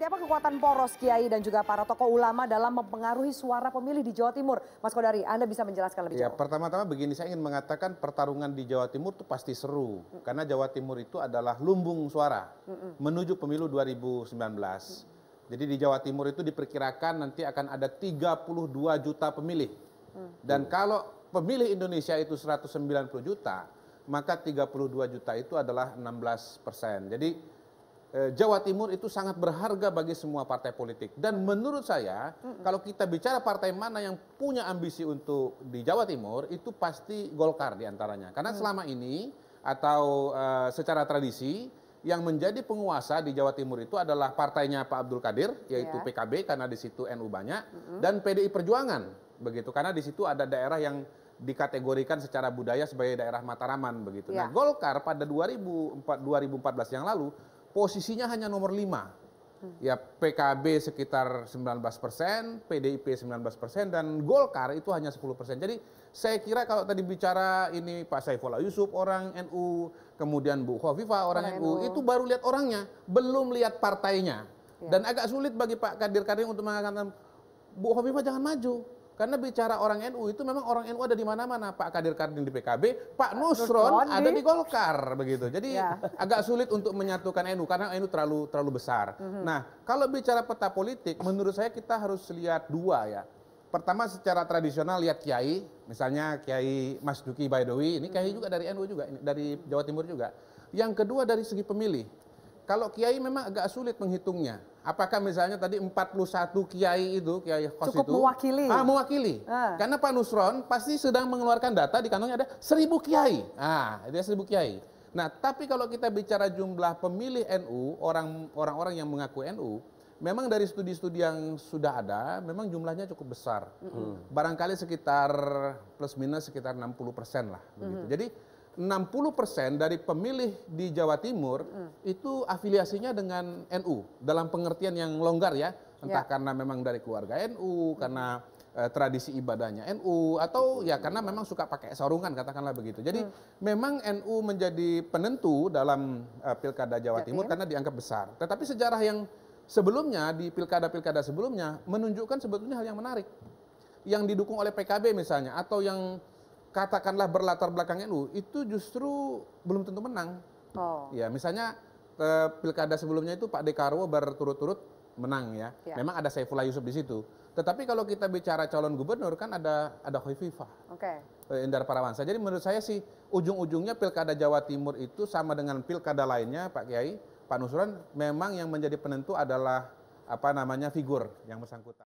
seperti apa kekuatan poros Kiai dan juga para tokoh ulama dalam mempengaruhi suara pemilih di Jawa Timur? Mas Kodari, Anda bisa menjelaskan lebih Ya, jauh. pertama-tama begini, saya ingin mengatakan pertarungan di Jawa Timur itu pasti seru. Karena Jawa Timur itu adalah lumbung suara menuju pemilu 2019. Jadi di Jawa Timur itu diperkirakan nanti akan ada 32 juta pemilih. Dan kalau pemilih Indonesia itu 190 juta, maka 32 juta itu adalah 16%. Jadi Jawa Timur itu sangat berharga bagi semua partai politik. Dan menurut saya, kalau kita bicara partai mana yang punya ambisi untuk di Jawa Timur, itu pasti Golkar diantaranya. Karena selama ini, atau secara tradisi, yang menjadi penguasa di Jawa Timur itu adalah partainya Pak Abdul Qadir, yaitu PKB, karena di situ NU banyak, dan PDI Perjuangan, begitu. Karena di situ ada daerah yang dikategorikan secara budaya sebagai daerah mataraman, begitu. Nah, Golkar pada 2014 yang lalu, posisinya hanya nomor 5. Ya, PKB sekitar 19%, PDIP 19%, dan Golkar itu hanya 10%. Jadi saya kira kalau tadi bicara ini Pak Saifullah Yusuf orang NU, kemudian Bu Khofifah orang NU, itu baru lihat orangnya, belum lihat partainya. Dan agak sulit bagi Pak Kadir Karim untuk mengatakan Bu Khofifah jangan maju. Karena bicara orang NU itu memang orang NU ada di mana-mana. Pak Kadir Karim di PKB, Pak Nusron ada di Golkar, begitu. Jadi agak sulit untuk menyatukan NU karena NU terlalu besar. Nah, kalau bicara peta politik, menurut saya kita harus lihat dua ya. Pertama secara tradisional lihat kiai, misalnya Kiai Mas Duki Baidowi, ini kiai juga dari NU juga, dari Jawa Timur juga. Yang kedua dari segi pemilih. Kalau kiai memang agak sulit menghitungnya. Apakah misalnya tadi 41 kiai itu, kiai khos cukup itu mewakili. Mewakili. Karena Pak Nusron pasti sedang mengeluarkan data di kantongnya ada 1.000 kiai. Ada 1.000 kiai. Nah, tapi kalau kita bicara jumlah pemilih NU, orang-orang yang mengaku NU, memang dari studi-studi yang sudah ada, memang jumlahnya cukup besar. Barangkali sekitar plus minus sekitar 60% lah. Begitu. Jadi 60% dari pemilih di Jawa Timur itu afiliasinya dengan NU dalam pengertian yang longgar ya, entah karena memang dari keluarga NU, karena tradisi ibadahnya NU, atau ya karena memang suka pakai sarungan katakanlah begitu. Jadi memang NU menjadi penentu dalam pilkada Jawa Timur karena dianggap besar. Tetapi sejarah yang sebelumnya di pilkada-pilkada sebelumnya menunjukkan sebetulnya hal yang menarik. Yang didukung oleh PKB misalnya, atau yang katakanlah berlatar belakang NU, itu justru belum tentu menang. Ya, misalnya pilkada sebelumnya itu Pak Dekarwo berturut-turut menang ya. Memang ada Saifullah Yusuf di situ. Tetapi kalau kita bicara calon gubernur kan ada Khofifah. Indar Parawansa. Jadi menurut saya sih ujung-ujungnya pilkada Jawa Timur itu sama dengan pilkada lainnya Pak Kiai, Pak Nusron, memang yang menjadi penentu adalah figur yang bersangkutan.